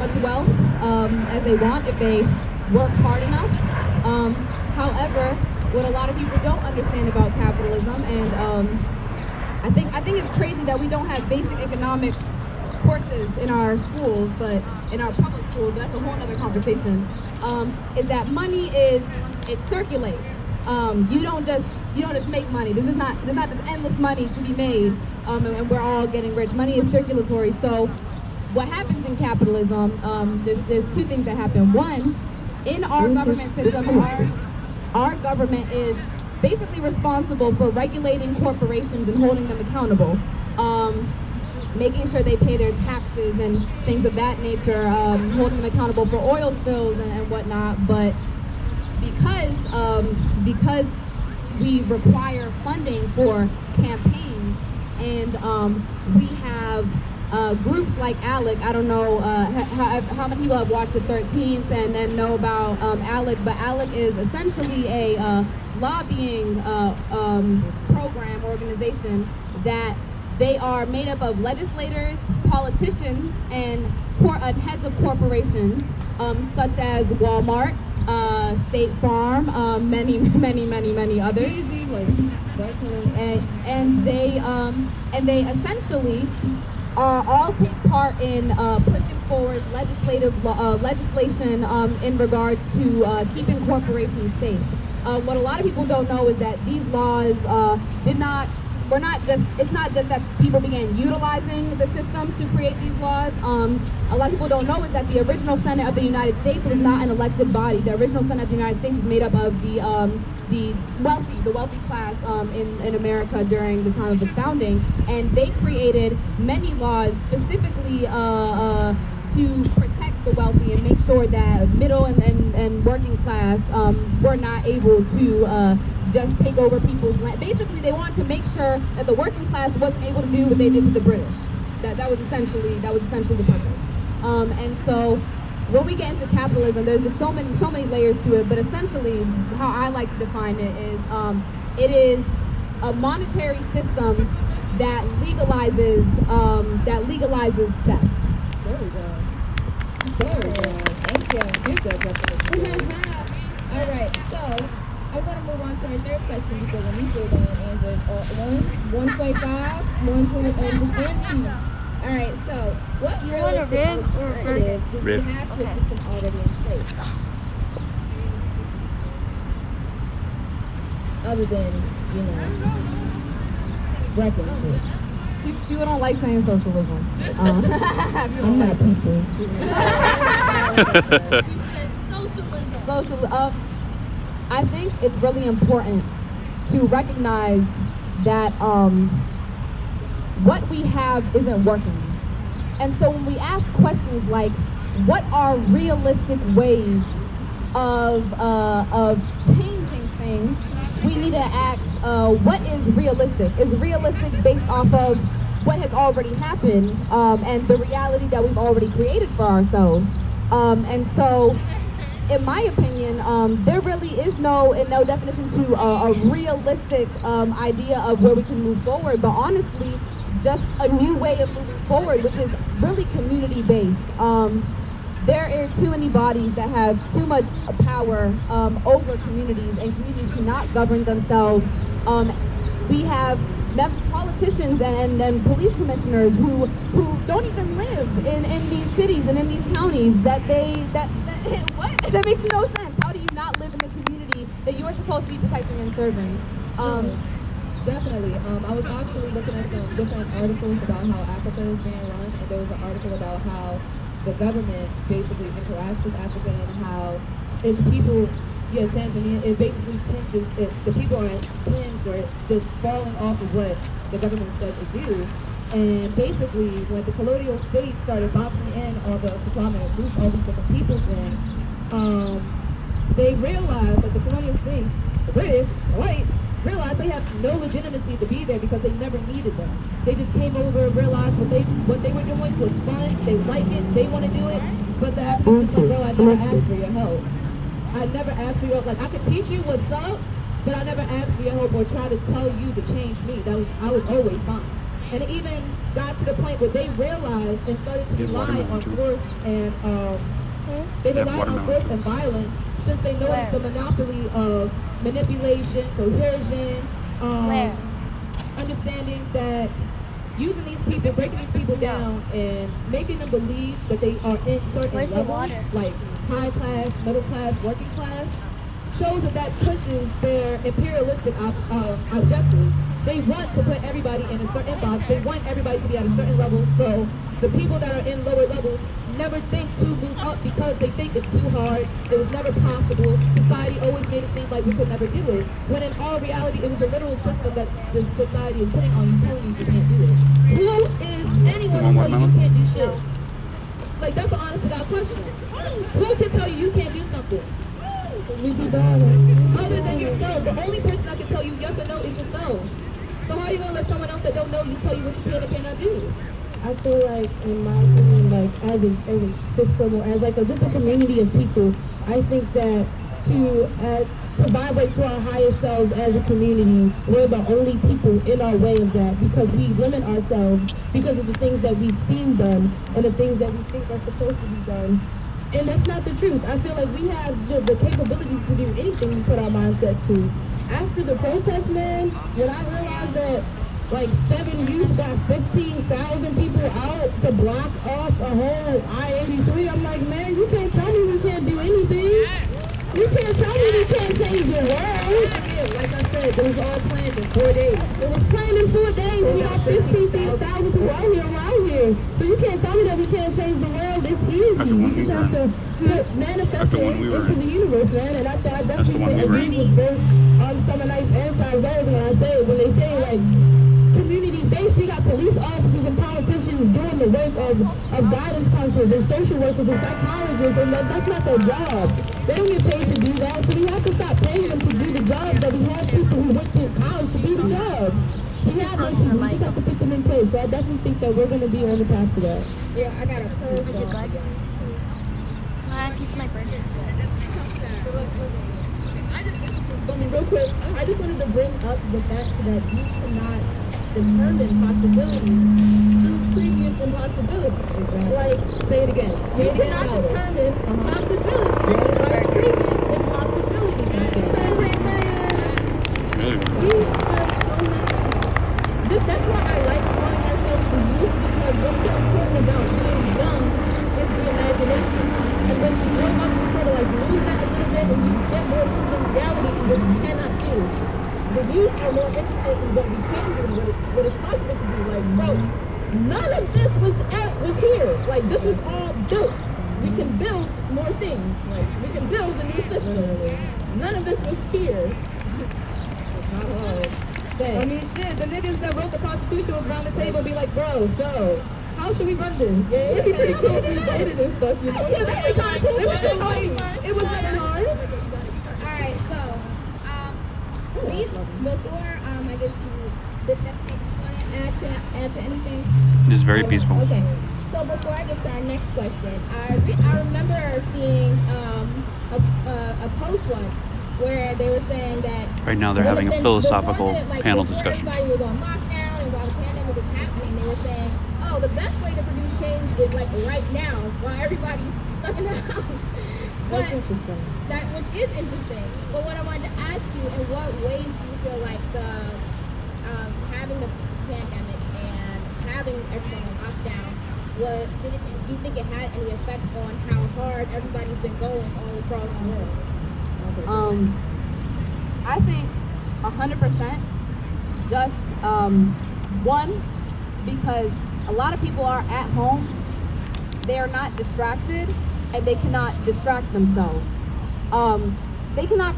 much wealth as they want if they work hard enough. However, what a lot of people don't understand about capitalism, and I think it's crazy that we don't have basic economics courses in our schools, but in our public schools, that's a whole other conversation, is that money it circulates. You don't just make money. There's not just endless money to be made, and we're all getting rich. Money is circulatory. So what happens in capitalism, there's two things that happen. One, in our government system, our government is basically responsible for regulating corporations and holding them accountable, making sure they pay their taxes and things of that nature, holding them accountable for oil spills and whatnot. But because we require funding for campaigns, and we have groups like ALEC. I don't know how many people have watched the 13th and know about ALEC, but ALEC is essentially a lobbying program organization that they are made up of legislators, politicians, and heads of corporations, such as Walmart, State Farm, many others, and they essentially all take part in pushing forward legislation in regards to keeping corporations safe. What a lot of people don't know is that these laws it's not just that people began utilizing the system to create these laws. A lot of people don't know is that the original Senate of the United States was not an elected body. The original Senate of the United States was made up of the wealthy class in America during the time of its founding, and they created many laws specifically to protect the wealthy and make sure that middle and working class were not able to just take over people's land. Basically, they wanted to make sure that the working class wasn't able to do what they did to the British. That was essentially the purpose. And so when we get into capitalism, there's just so many layers to it. But essentially, how I like to define it is a monetary system that legalizes theft. There we go. Thank you. Good definition. All right, so I'm going to move on to our third question because Anissa answered 1.5, 1.0, and 2. All right, so what realistic alternative do we have to a system already in place? Other than, wrecking shit. People don't like saying socialism. I'm not people. Socialism. I think it's really important to recognize that what we have isn't working. And so when we ask questions like, what are realistic ways of changing things, we need to ask, what is realistic? Is realistic based off of what has already happened and the reality that we've already created for ourselves? And so, in my opinion, there really is no definition to a realistic idea of where we can move forward, but honestly, just a new way of moving forward, which is really community-based. There are too many bodies that have too much power over communities, and communities cannot govern themselves. We have politicians and police commissioners who don't even live in these cities and in these counties. That makes no sense. How do you not live in the community that you are supposed to be protecting and serving? Definitely. I was actually looking at some different articles about how Africa is being run, and there was an article about how the government basically interacts with Africa and how its people get tense, and it basically tinges, the people are tinged or just falling off of what the government says to do. And basically, when the colonial states started boxing in all the conglomerate groups, all these different peoples in, they realized that the colonial states, the British, the whites, realized they have no legitimacy to be there because they never needed them. They just came over, realized what they were doing was fun, they like it, they want to do it, but the Africans just like, bro, I never asked for your help. I never asked for your help. Like, I could teach you what's up, but I never asked for your help or try to tell you to change me. I was always fine. And it even got to the point where they realized and started to rely on force and they relied on force and violence since they noticed the monopoly of manipulation, coercion, understanding that using these people, breaking these people down, and making them believe that they are in certain levels, like high class, middle class, working class, shows that pushes their imperialistic objectives. They want to put everybody in a certain box. They want everybody to be at a certain level. So the people that are in lower levels never think to move up because they think it's too hard. It was never possible. Society always made it seem like we could never do it. When in all reality, it was a literal system that this society is putting on you, telling you you can't do it. Who is anyone to tell you you can't do shit? Like, that's an honest to God question. Who can tell you you can't do something? Other than yourself. The only person that can tell you yes or no is yourself. So how are you going to let someone else that don't know you tell you what you can and cannot do? I feel like, in my opinion, like as a system or as like just a community of people, I think that to vibrate to our highest selves as a community, we're the only people in our way of that because we limit ourselves because of the things that we've seen done and the things that we think are supposed to be done. And that's not the truth. I feel like we have the capability to do anything we put our mindset to. After the protest, man, when I realized that like 7 youth got 15,000 people out to block off a whole I-83, I'm like, man, you can't tell me we can't do anything. You can't tell me we can't change the world. Yeah, like I said, it was all planned in 4 days. It was planned in 4 days, and we got 15,000 people out here. So you can't tell me that we can't change the world. It's easy. We just have to manifest it into the universe, man. And I definitely agree with both Summer Nights and Sizers when they say like community-based. We got police officers and politicians doing the work of guidance counselors and social workers and psychologists, and that's not their job. They don't get paid to do that, so we have to stop paying them to do the jobs that we have people who went to college to do the jobs. We have those people, we just have to put them in place. So I definitely think that we're going to be on the path to that. Yeah, I got a Is it good? He's my birthday. Real quick, I just wanted to bring up the fact that you cannot determine possibility through previous impossibility. Exactly. Like, say it again. You cannot determine possibility by previous impossibility. That's why I like calling ourselves the youth, because what's so important about being young is the imagination. And when you grow up, you sort of like lose that a little bit and you get more proven reality in what you cannot do. The youth are more interested in what we can do, what is possible to do. Like, bro, none of this was here. Like, this was all built. We can build more things. Like, we can build a new system. None of this was here. It's not hard. I mean, shit, the niggas that wrote the Constitution was around the table and be like, bro, so how should we run this? Yeah, it'd be pretty cool if we voted and stuff, you know? Yeah, that'd be kind of cool too. It was never hard. Alright, so, before I get to the next page, you want to add to anything? It is very peaceful. Okay, so before I get to our next question, I remember seeing a post once where they were saying that Right now they're having a philosophical panel discussion. Everybody was on lockdown, and while the pandemic was happening, they were saying, oh, the best way to produce change is like right now, while everybody's stuck in the house. That's interesting. Which is interesting. But what I wanted to ask you, in what ways do you feel like having the pandemic and having everything on lockdown, do you think it had any effect on how hard everybody's been going all across the world? I think 100% just one, because a lot of people are at home, they are not distracted, and they cannot distract themselves. People cannot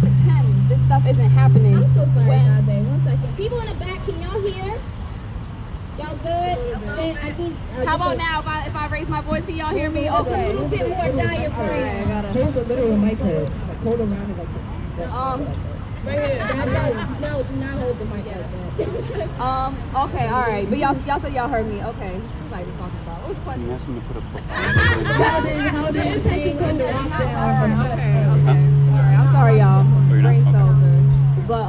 pretend this stuff isn't happening. I'm so sorry, Naze. 1 second. People in the back, can y'all hear? Y'all good? How about now? If I raise my voice, can y'all hear me? Just Okay. a little bit more diaphragm. Hold the literal mic head. Hold around it like that. Right here. No, do not hold the mic like that. Okay, all right. But y'all said y'all heard me. Okay. What was I talking about? What was the question? Ask them to put a book How did being under lockdown? Okay. All right. I'm sorry, y'all. you're not? Brain Okay. cells are. But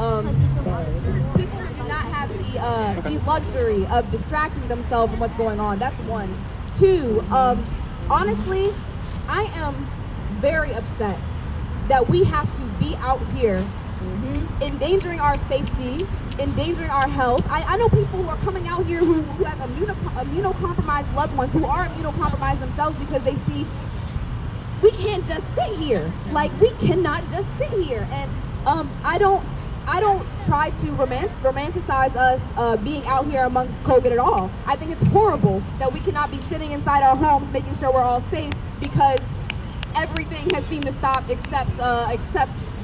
people do not have the luxury of distracting themselves from what's going on. That's one. Two, honestly, I am very upset that we have to be out here endangering our safety, endangering our health. I know people who are coming out here who have immunocompromised loved ones, who are immunocompromised themselves, because they see we can't just sit here. Like, we cannot just sit here. And I don't try to romanticize us being out here amongst COVID at all. I think it's horrible that we cannot be sitting inside our homes making sure we're all safe because everything has seemed to stop except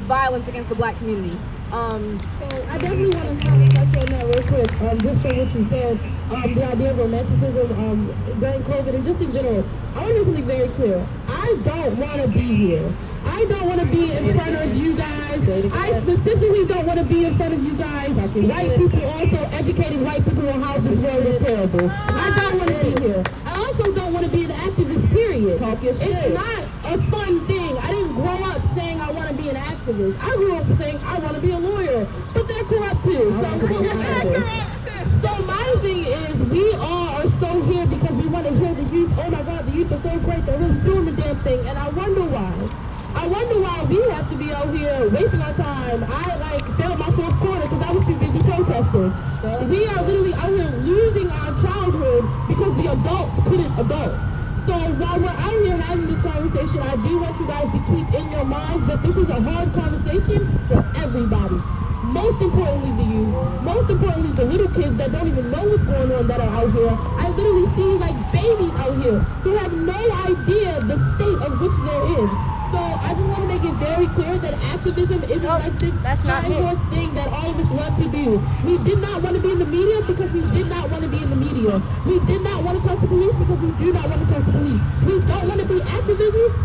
violence against the black community. So I definitely want to kind of touch on that real quick, just for what you said, the idea of romanticism during COVID and just in general. I want to make something very clear. I don't want to be here. I don't want to be in front of you guys. I specifically don't want to be in front of you guys. White people also educating white people on how this world is terrible. I don't want to be here. I also don't want to be an activist, period. Talk your shit. It's not a fun thing. I didn't grow up saying I want to be an activist. I grew up saying I want to be a lawyer, but they're corrupt too. So my thing is, we all are so here because we want to hear the youth. Oh my God, the youth are so great. They're really doing the damn thing. And I wonder why. I wonder why we have to be out here wasting our time. I failed my fourth quarter because I was too busy protesting. We are literally out here losing our childhood because the adults couldn't adult. So while we're out here having this conversation, I do want you guys to keep in your minds that this is a hard conversation for everybody. Most importantly the youth, most importantly the little kids that don't even know what's going on that are out here. I literally see like babies out here who have no idea the state of which they're in. So I just want to make it very clear that activism isn't like this high horse thing that all of us love to do. We did not want to be in the media because we did not want to be in the media. We did not want to talk to police because we do not want to talk to police. We don't want to be activists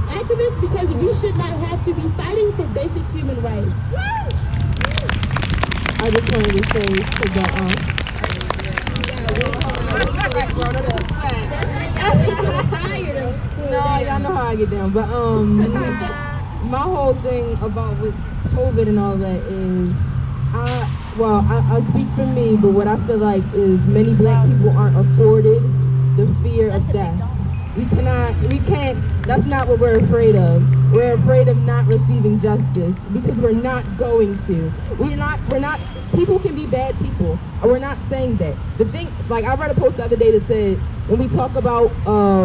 because we should not have to be fighting for basic human rights. I just wanted to say to the no, y'all know how I get down. But my whole thing about with COVID and all that is, I speak for me, but what I feel like is many black people aren't afforded the fear of death. We can't, that's not what we're afraid of. We're afraid of not receiving justice because we're not going to. We're not, people can be bad people. We're not saying that. The thing, like I read a post the other day that said, when we talk about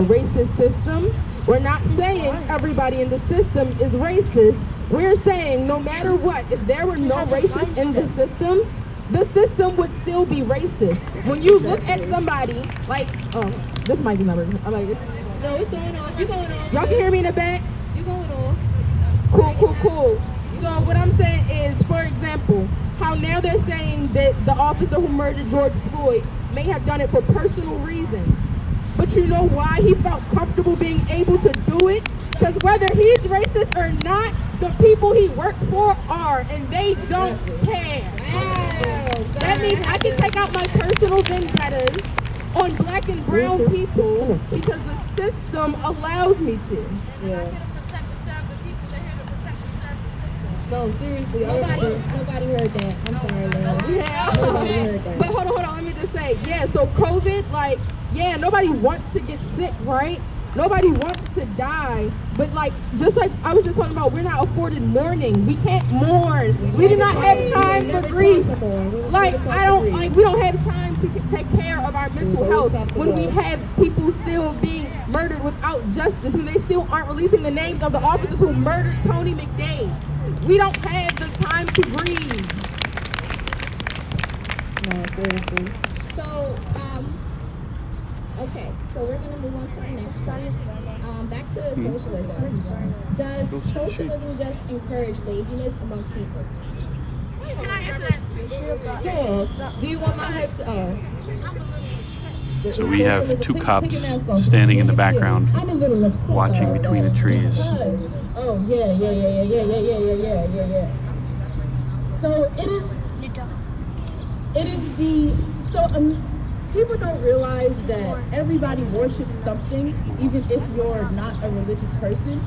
racist system, we're not saying everybody in the system is racist. We're saying no matter what, if there were no racists in the system would still be racist. When you look at somebody like, this mic is not working. I'm like, no, it's going on. You're going on. Y'all can hear me in the back? You're going on. Cool. So what I'm saying is, for example, how now they're saying that the officer who murdered George Floyd may have done it for personal reasons. But you know why he felt comfortable being able to do it? Because whether he's racist or not, the people he worked for are, and they don't care. That means I can take out my personal vendettas on black and brown people because the system allows me to. Yeah. No, seriously. Nobody heard that. I'm sorry, Lil. Yeah. Nobody heard that. But hold on. Let me just say, so COVID, nobody wants to get sick, right? Nobody wants to die, but just like I was just talking about, we're not afforded mourning. We can't mourn. We do not have time for grief. We don't have time to take care of our mental health when we have people still being murdered without justice, when they still aren't releasing the names of the officers who murdered Tony McDade. We don't have the time to grieve. No, seriously. So, okay, so we're gonna move on to our next question. Back to socialism. Does socialism just encourage laziness amongst people? Can I answer that? Yeah. Do you want my headset? So we have two cops standing in the background, watching between the trees. Oh yeah. So people don't realize that everybody worships something, even if you're not a religious person.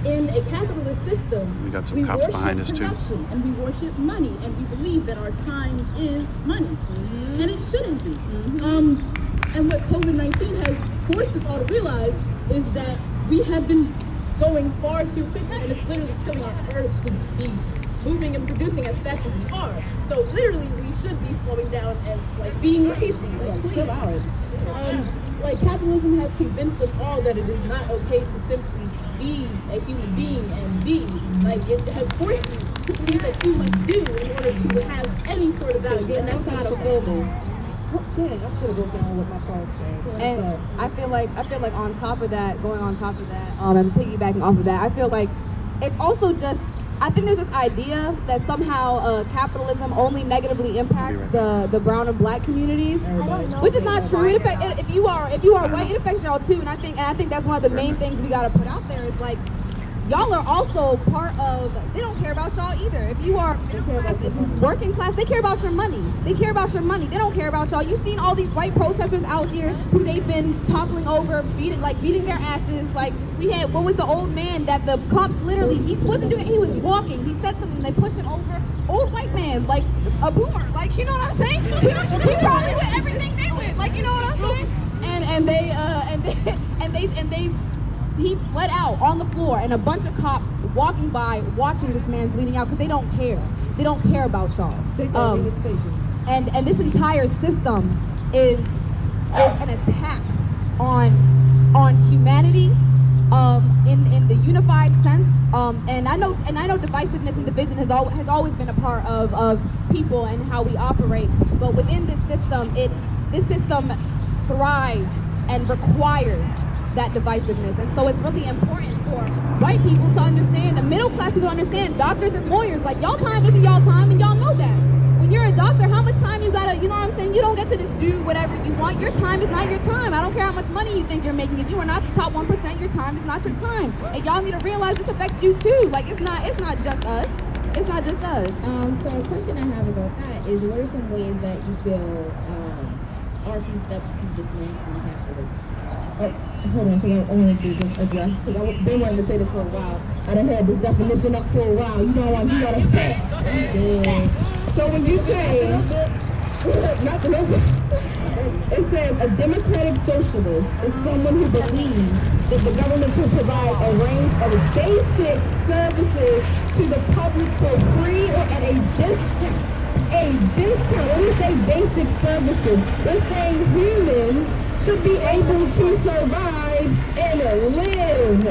in a capitalist system, We got some cops worship behind us, too. production, and we worship money, and we believe that our time is money, and it shouldn't be. And what COVID-19 has forced us all to realize is that we have been going far too quickly, and it's literally killing our earth to be moving and producing as fast as we are. So literally, we should be slowing down and like being lazy. Like, please. Like capitalism has convinced us all that it is not okay to simply be a human being and be. Like it has forced you to believe that you must do in order to have any sort of value, and that's not available. Oh, dang, I should have wrote down what my card said. And I feel like on top of that, and piggybacking off of that, I feel like it's also just, I think there's this idea that somehow capitalism only negatively impacts the brown and black communities, which is not true. It affects, if you are white, it affects y'all too. And I think that's one of the main things we gotta put out there is like, y'all are also part of, they don't care about y'all either. If you are working class, they care about your money. They care about your money. They don't care about y'all. You've seen all these white protesters out here who they've been toppling over, beating their asses. Like we had, what was the old man that the cops literally, he wasn't doing, he was walking. He said something, they pushed him over. Old white man, like a boomer. Like, you know what I'm saying? He probably with everything they went. Like, you know what I'm saying? He bled out on the floor, and a bunch of cops walking by, watching this man bleeding out because they don't care. They don't care about y'all. And this entire system is an attack on humanity in the unified sense. And I know divisiveness and division has always been a part of people and how we operate. But within this system, this system thrives and requires that divisiveness. And so it's really important for white people to understand, the middle class people to understand, doctors and lawyers, like y'all time isn't y'all time, and y'all know that. When you're a doctor, how much time you gotta, you know what I'm saying? You don't get to just do whatever you want. Your time is not your time. I don't care how much money you think you're making. If you are not the top 1%, your time is not your time. And y'all need to realize this affects you too. Like it's not just us. It's not just us. So a question I have about that is, what are some ways that you feel are some steps to dismantling capitalism? Hold on, because I wanted to just address, because I've been wanting to say this for a while. I done had this definition up for a while. You know, I want to do that effects. So when you say, not the notebook, it says a democratic socialist is someone who believes that the government should provide a range of basic services to the public for free or at a discount. A discount. When we say basic services, we're saying humans should be able to survive and live.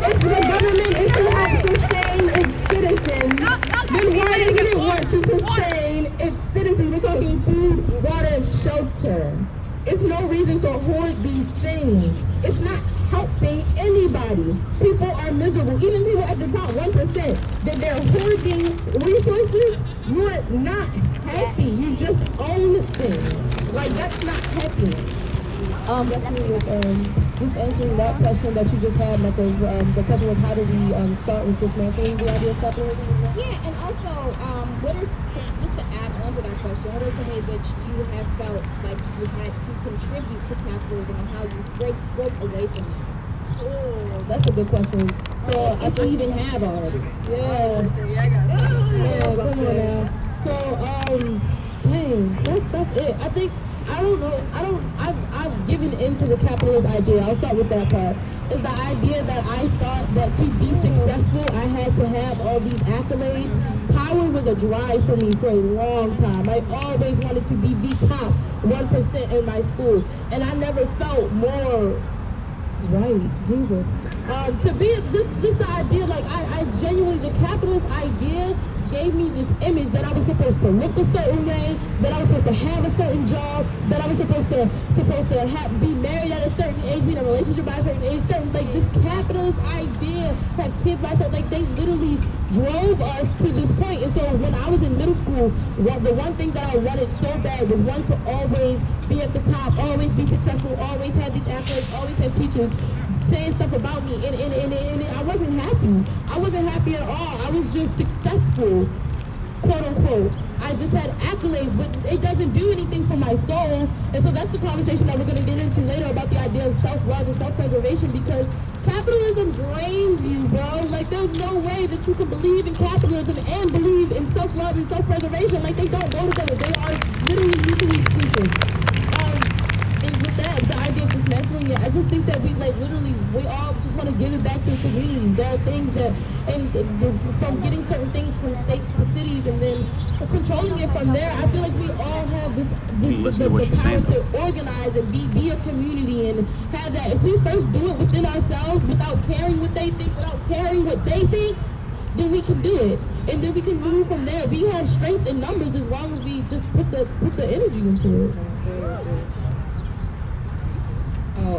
If the government is to help sustain its citizens, then why doesn't it want to sustain its citizens? We're talking food, water, shelter. It's no reason to hoard these things. It's not helping anybody. People are miserable. Even people at the top 1% that they're hoarding resources. You're not happy. You just own things. Like that's not happiness. Just answering that question that you just had, because the question was, how do we start with dismantling the idea of capitalism? Yeah, and also, what are, just to add on to that question, what are some ways that you have felt like you had to contribute to capitalism and how you broke away from that? Oh, that's a good question. So if you even have already. Yeah, come on now. So, dang, that's it. I think, I don't know, I've given into the capitalist idea. I'll start with that part. Is the idea that I thought that to be successful, I had to have all these accolades. Power was a drive for me for a long time. I always wanted to be the top 1% in my school. And I never felt more right, Jesus. To be just the idea, like I genuinely, the capitalist idea gave me this image that I was supposed to look a certain way, that I was supposed to have a certain job, that I was supposed to be married at a certain age, be in a relationship by a certain age, like this capitalist idea, have kids by a certain, like they literally drove us to this point. And so when I was in middle school, the one thing that I wanted so bad was to always be at the top, always be successful, always have these accolades, always have teachers saying stuff about me, and I wasn't happy. I wasn't happy at all. I was just successful, quote unquote. I just had accolades, but it doesn't do anything for my soul. And so that's the conversation that we're going to get into later about the idea of self-love and self-preservation, because capitalism system drains you, bro. Like, there's no way that you can believe in capitalism and believe in self-love and self-preservation. Like, they don't go together. They are literally mutually exclusive. And with that, the idea of dismantling it, I just think that we all just want to give it back to the community. There are things that, and from getting certain things from states to cities and then controlling it from there, I feel like we all have the power to organize and be a community and have that. If we first do it within ourselves without caring what they think, without caring what they think, then we can do it. And then we can move from there. We have strength in numbers as long as we just put the energy into it.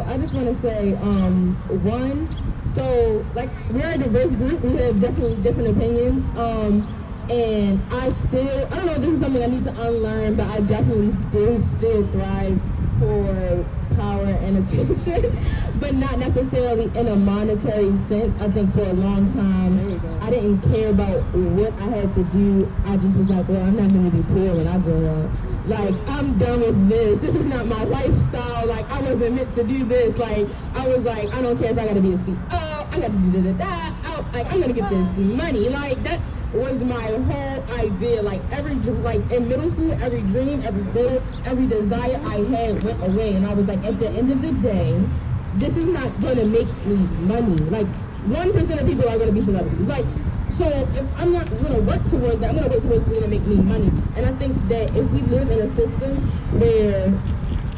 I just want to say, one, so like we're a diverse group. We have definitely different opinions. And I don't know if this is something I need to unlearn, but I definitely do still thrive for power and attention, but not necessarily in a monetary sense. I think for a long time, I didn't care about what I had to do. I just was like, well, I'm not going to be poor when I grow up. Like, I'm done with this. This is not my lifestyle. Like, I wasn't meant to do this. Like, I was like, I don't care if I got to be a CEO. I got to do da-da-da. I'm going to get this money. Like, that was my whole idea. Like, in middle school, every dream, every goal, every desire I had went away. And I was like, at the end of the day, this is not going to make me money. Like, 1% of people are going to be celebrities. Like, so if I'm not going to work towards that, I'm going to work towards what's going to make me money. And I think that if we live in a system where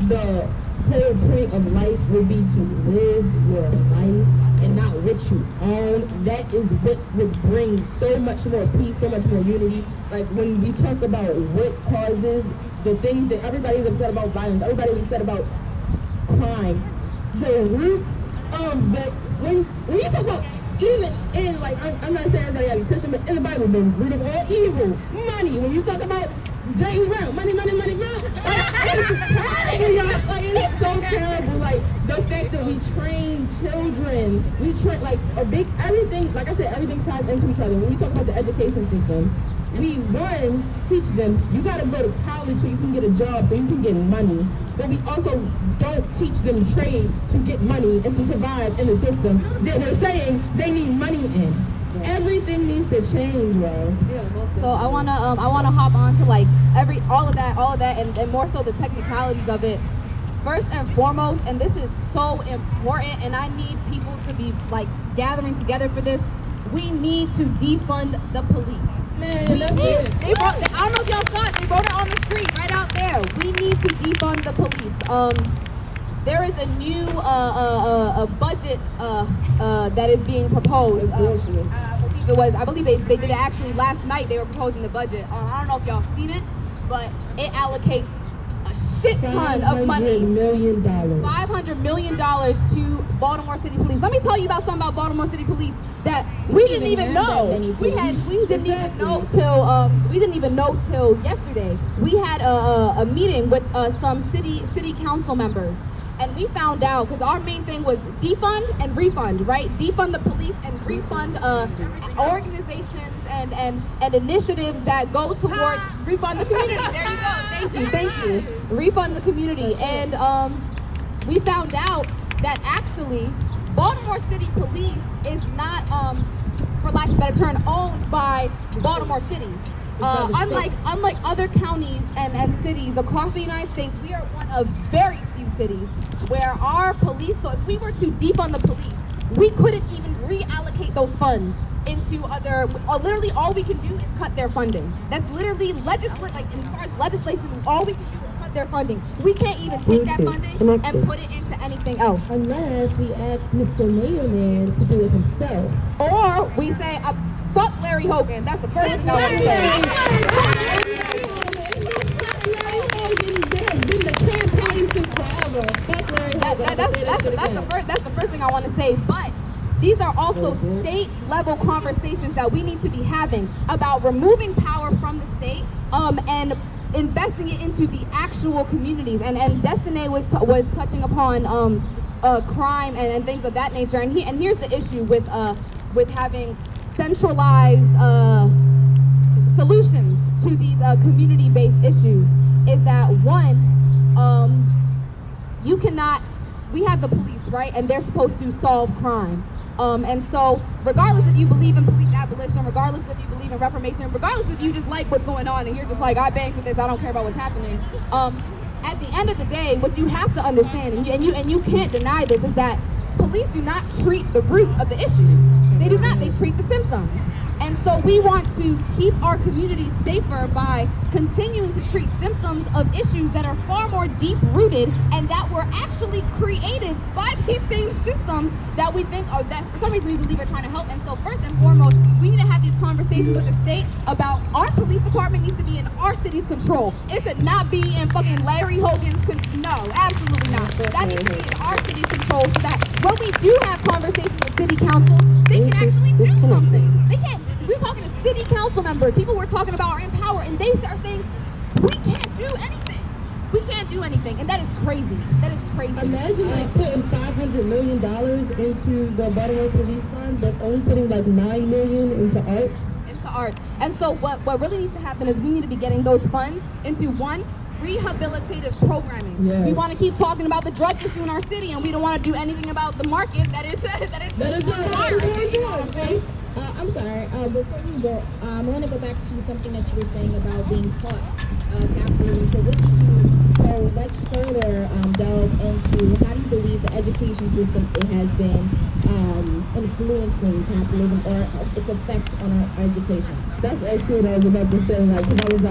the whole point of life will be to live your life and not what you own, that is what would bring so much more peace, so much more unity. Like, when we talk about what causes the things that everybody's upset about, violence, everybody's upset about crime, the root of the, when you talk about, even in, like, I'm not saying everybody has to be Christian, but in the Bible, the root of all evil, money. When you talk about James Brown, money, money, money, money, it's terrible, y'all. Like, it's so terrible. Like, the fact that we train children, we train, like, everything, like I said, everything ties into each other. When we talk about the education system, we, one, teach them, you gotta go to college so you can get a job, so you can get money. But we also don't teach them trades to get money and to survive in the system that we're saying they need money in. Everything needs to change, bro. So I wanna hop on to like all of that and more so the technicalities of it. First and foremost, and this is so important, and I need people to be like gathering together for this. We need to defund the police. Man, that's it. I don't know if y'all saw it. They wrote it on the street right out there. We need to defund the police. There is a new a budget that is being proposed. I believe they did it actually last night. They were proposing the budget. I don't know if y'all seen it, but it allocates a shit ton of money. $500 million to Baltimore City Police. Let me tell you about something about Baltimore City Police that we didn't even know. We didn't even know till yesterday. We had a meeting with some city council members. And we found out, because our main thing was defund and refund, right? Defund the police and refund organizations and initiatives that go towards refund the community. There you go. Thank you. Refund the community. And we found out that actually Baltimore City Police is not, for lack of a better term, owned by Baltimore City. Unlike other counties and cities across the United States, we are one of very few cities where our police, so if we were to defund the police, we couldn't even reallocate those funds into other, literally all we can do is cut their funding. That's literally like as far as legislation, all we can do is cut their funding. We can't even take that funding and put it into anything else. Unless we ask Mr. Mayor Man to do it himself. Or we say, fuck Larry Hogan. That's the first thing I want to say. Has been the campaign since forever. Fuck Larry Hogan. That's the first thing I want to say. But these are also state level conversations that we need to be having about removing power from the state and investing it into the actual communities. And Destiny was touching upon crime and things of that nature. And here's the issue with having centralized solutions to these community-based issues is that one, you cannot, we have the police, right? And they're supposed to solve crime. And so, regardless if you believe in police abolition, regardless if you believe in reformation, regardless if you just like what's going on and you're just like, I bang for this, I don't care about what's happening. At the end of the day, what you have to understand, and you can't deny this, is that police do not treat the root of the issue. They do not. They treat the symptoms. And so we want to keep our communities safer by continuing to treat symptoms of issues that are far more deep-rooted and that were actually created by these same systems that we think are, that for some reason we believe are trying to help. And so first and foremost, we need to have these conversations with the state about our police department needs to be in our city's control. It should not be in fucking Larry Hogan's no, absolutely not. That needs to be in our city's control so that when we do have conversations with city council, they can actually do something. They can't. We're talking to city council members, people we're talking about are in power, and they are saying, we can't do anything. We can't do anything, and that is crazy. That is crazy. Imagine like putting $500 million into the Baltimore Police Fund, but only putting like $9 million into arts. Into art. And so what really needs to happen is we need to be getting those funds into one, rehabilitative programming. Yes. We want to keep talking about the drug issue in our city, and we don't want to do anything about the market that is I'm sorry. Before you go, I want to go back to something that you were saying about being taught capitalism. So what do you? So let's further delve into how do you believe the education system it has been influencing capitalism or its effect on our education? That's actually what I was about to say. Like, because I was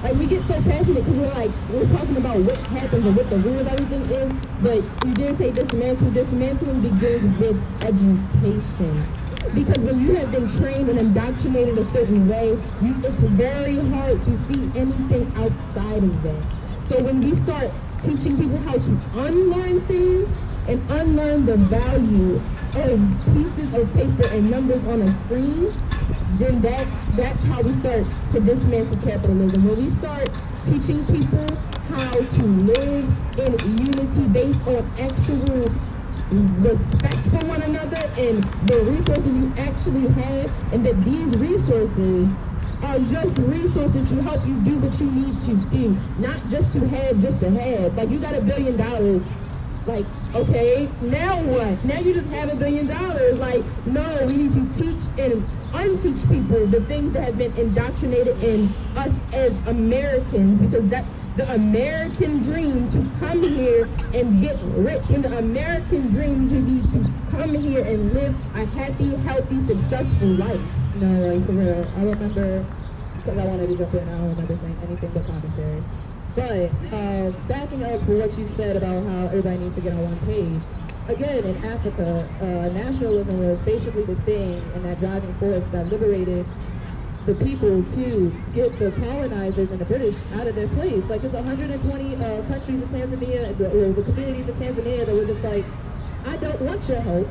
like, we get so passionate because we're talking about what happens and what the root of everything is. But you did say dismantle. Dismantling begins with education. Because when you have been trained and indoctrinated a certain way, it's very hard to see anything outside of that. So when we start teaching people how to unlearn things and unlearn the value of pieces of paper and numbers on a screen, then that's how we start to dismantle capitalism. When we start teaching people how to live in unity based on actual respect for one another and the resources you actually have, and that these resources are just resources to help you do what you need to do, not just to have. Like, you got $1 billion. Like, okay, now what? Now you just have $1 billion. Like, no, we need to teach and unteach people the things that have been indoctrinated in us as Americans, because that's the American dream, to come here and get rich. And the American dream should be to come here and live a happy, healthy, successful life. No, like, for real. I remember, because I wanted to jump in, I don't remember saying anything but commentary. But backing up for what you said about how everybody needs to get on one page, again, in Africa, nationalism was basically the thing and that driving force that liberated the people to get the colonizers and the British out of their place. Like, it's 120 countries in Tanzania, the communities in Tanzania that were just like, I don't want your help,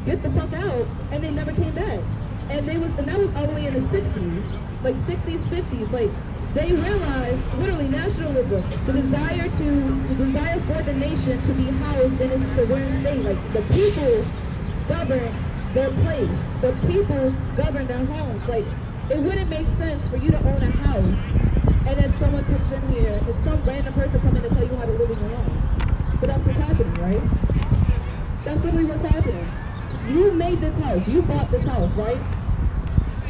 get the fuck out, and they never came back. And that was all the way in the 60s, like 60s, 50s. Like, they realized, literally, nationalism, the desire for the nation to be housed in its sovereign state. Like, the people govern their place, the people govern their homes. Like, it wouldn't make sense for you to own a house and then someone comes in here, it's some random person coming to tell you how to live in your home. But that's what's happening, right? That's literally what's happening. You made this house, you bought this house, right?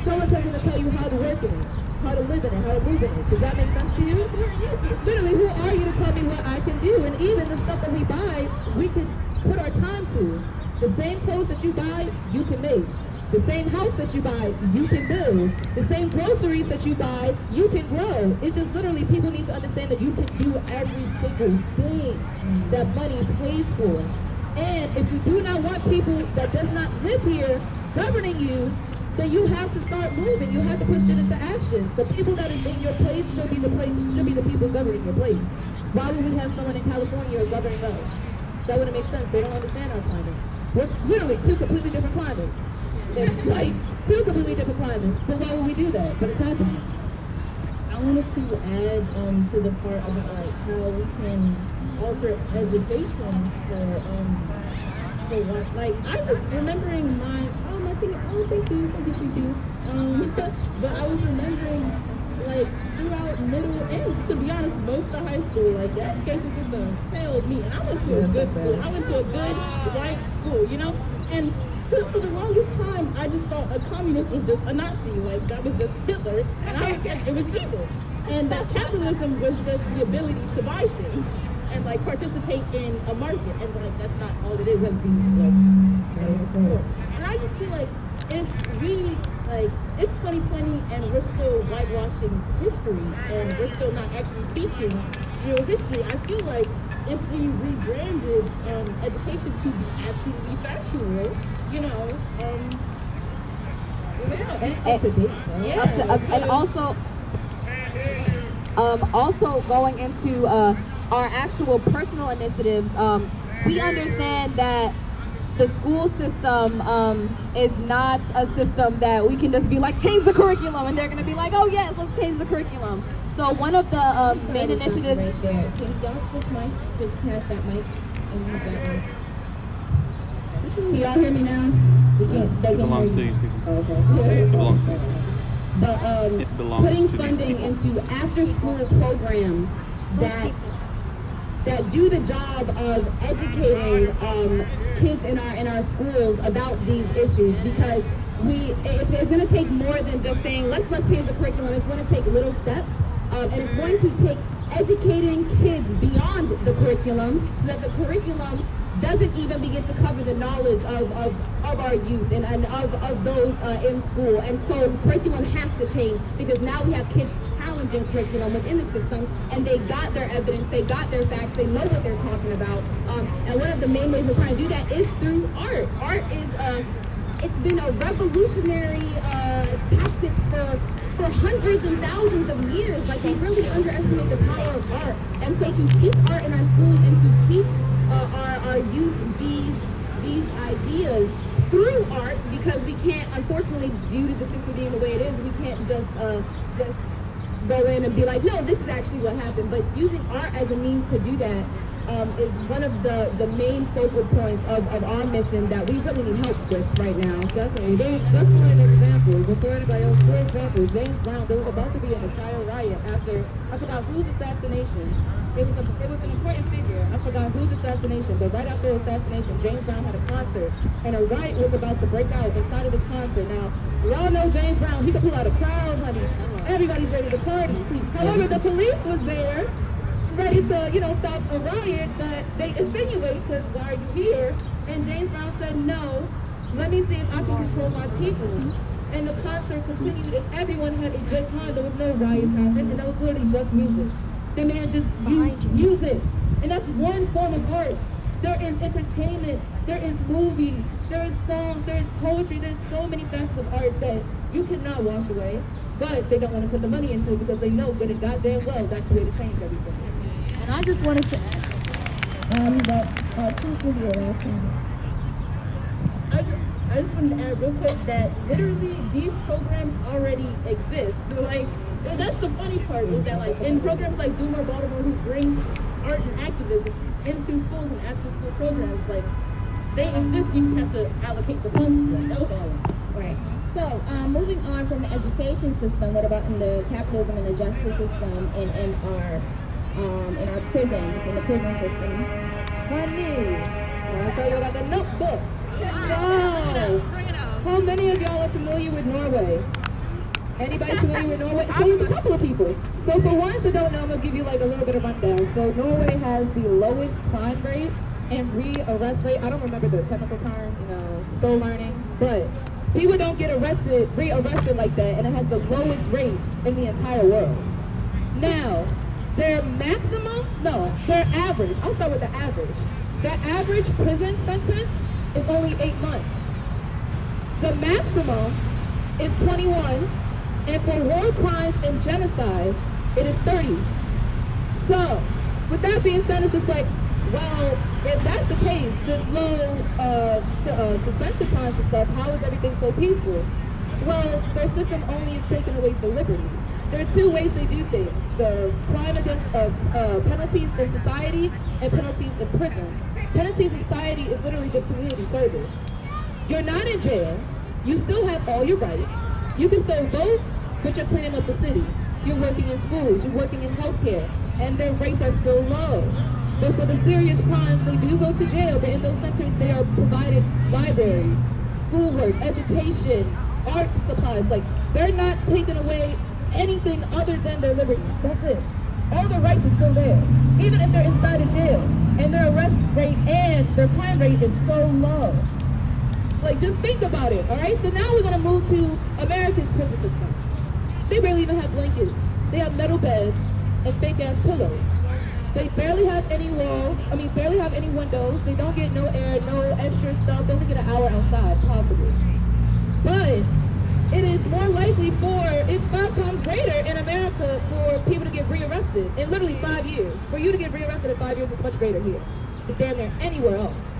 Someone comes in to tell you how to work in it, how to live in it, how to move in it. Does that make sense to you? Literally, who are you to tell me what I can do? And even the stuff that we buy, we could put our time to. The same clothes that you buy, you can make. The same house that you buy, you can build. The same groceries that you buy, you can grow. It's just literally people need to understand that you can do every single thing that money pays for. And if you do not want people that does not live here governing you, then you have to start moving. You have to put shit into action. The people that is in your place should be the people governing your place. Why would we have someone in California governing us? That wouldn't make sense. They don't understand our climate. We're literally two completely different climates. It's like two completely different climates. But why would we do that? But it's happening. I wanted to add to the part about like how we can alter education for one. Like, I was remembering thank you. But I was remembering, like, throughout middle and, to be honest, most of high school, like, the education system failed me. And I went to a good school. I went to a good white school, you know? And longest time, I just thought a communist was just a Nazi, like that was just Hitler, and I would guess it was evil. And that capitalism was just the ability to buy things and like participate in a market, and like that's not all it is as being like. And I just feel like if we like it's 2020 and we're still whitewashing history and we're still not actually teaching real history, I feel like if we rebranded education to be actually factual, you know, up to date. And also going into our actual personal initiatives, we understand that the school system is not a system that we can just be like, change the curriculum, and they're going to be like, oh yes, let's change the curriculum. So one of the main initiatives... Right there. Can y'all switch mics? Just pass that mic and use that one. Can y'all hear me now? We can't. They It can belongs to hear you. these people. Oh, okay. It belongs to these people. But It belongs putting to these funding people. into after-school programs that do the job of educating kids in our schools about these issues, because it's going to take more than just saying let's change the curriculum. It's going to take little steps, and it's going to take educating kids beyond the curriculum so that the curriculum doesn't even begin to cover the knowledge of our youth and of those in school. And so curriculum has to change, because now we have kids challenging curriculum within the systems, and they got their evidence, they got their facts, they know what they're talking about. And one of the main ways we're trying to do that is through art. Art is it's been a revolutionary tactic for hundreds and thousands of years. Like, we really underestimate the power of art. And so to teach art in our schools and to teach our youth these ideas through art, because we can't, unfortunately, due to the system being the way it is, we can't just go in and be like, no, this is actually what happened. But using art as a means to do that is one of the main focal points of our mission that we really need help with right now. Definitely. That's one example. Before anybody else, for example, James Brown, there was about to be an entire riot after, I forgot whose assassination. It was an important figure. I forgot whose assassination, but right after the assassination, James Brown had a concert, and a riot was about to break out inside of his concert. Now, we all know James Brown, he could pull out a crowd, honey. Everybody's ready to party. However, the police was there, ready to, stop a riot that they insinuate, because why are you here? And James Brown said, no, let me see if I can control my people. And the concert continued, and everyone had a good time. There was no riots happening, and that was literally just music. The man just used music. And that's one form of art. There is entertainment, there is movies, there is songs, there is poetry, there's so many facets of art that you cannot wash away, but they don't want to put the money into it because they know good and goddamn well that's the way to change everything. And I just wanted to Chief, with your last comment. I just wanted to add real quick that literally these programs already exist. So like, that's the funny part, is that like in programs like Baltimore, who brings art and activism into schools and after school programs, like they exist, you just have to allocate the funds to them. That was all. Right. So, moving on from the education system, what about in the capitalism and the justice system and in our prisons, in the prison system? Honey, I'll tell you about the notebook. So, how many of y'all are familiar with Norway? Anybody familiar with Norway? So there's a couple of people. So for ones that don't know, I'm gonna give you like a little bit of rundown. So Norway has the lowest crime rate and re-arrest rate. I don't remember the technical term, still learning, but people don't get re-arrested like that, and it has the lowest rates in the entire world. Now, their average, I'll start with the average. The average prison sentence is only 8 months. The maximum is 21, and for war crimes and genocide, it is 30. So, with that being said, it's just like, well, if that's the case, this low suspension times and stuff, how is everything so peaceful? Well, their system only is taking away the liberty. There's two ways they do things: the crime against penalties in society and penalties in prison. Penalties in society is literally just community service. You're not in jail. You still have all your rights. You can still vote, but you're cleaning up the city. You're working in schools. You're working in healthcare, and their rates are still low. But for the serious crimes, they do go to jail. But in those centers, they are provided libraries, schoolwork, education, art supplies. Like, they're not taking away anything other than their liberty. That's it. All their rights are still there, even if they're inside of jail. And their arrest rate and their crime rate is so low. Like, just think about it, all right? So now we're gonna move to America's prison systems. They barely even have blankets. They have metal beds and fake-ass pillows. They barely have any walls, barely have any windows. They don't get no air, no extra stuff. They only get an hour outside, possibly. But it is more likely it's 5 times greater in America for people to get rearrested in literally 5 years. For you to get rearrested in 5 years is much greater here than damn near anywhere else.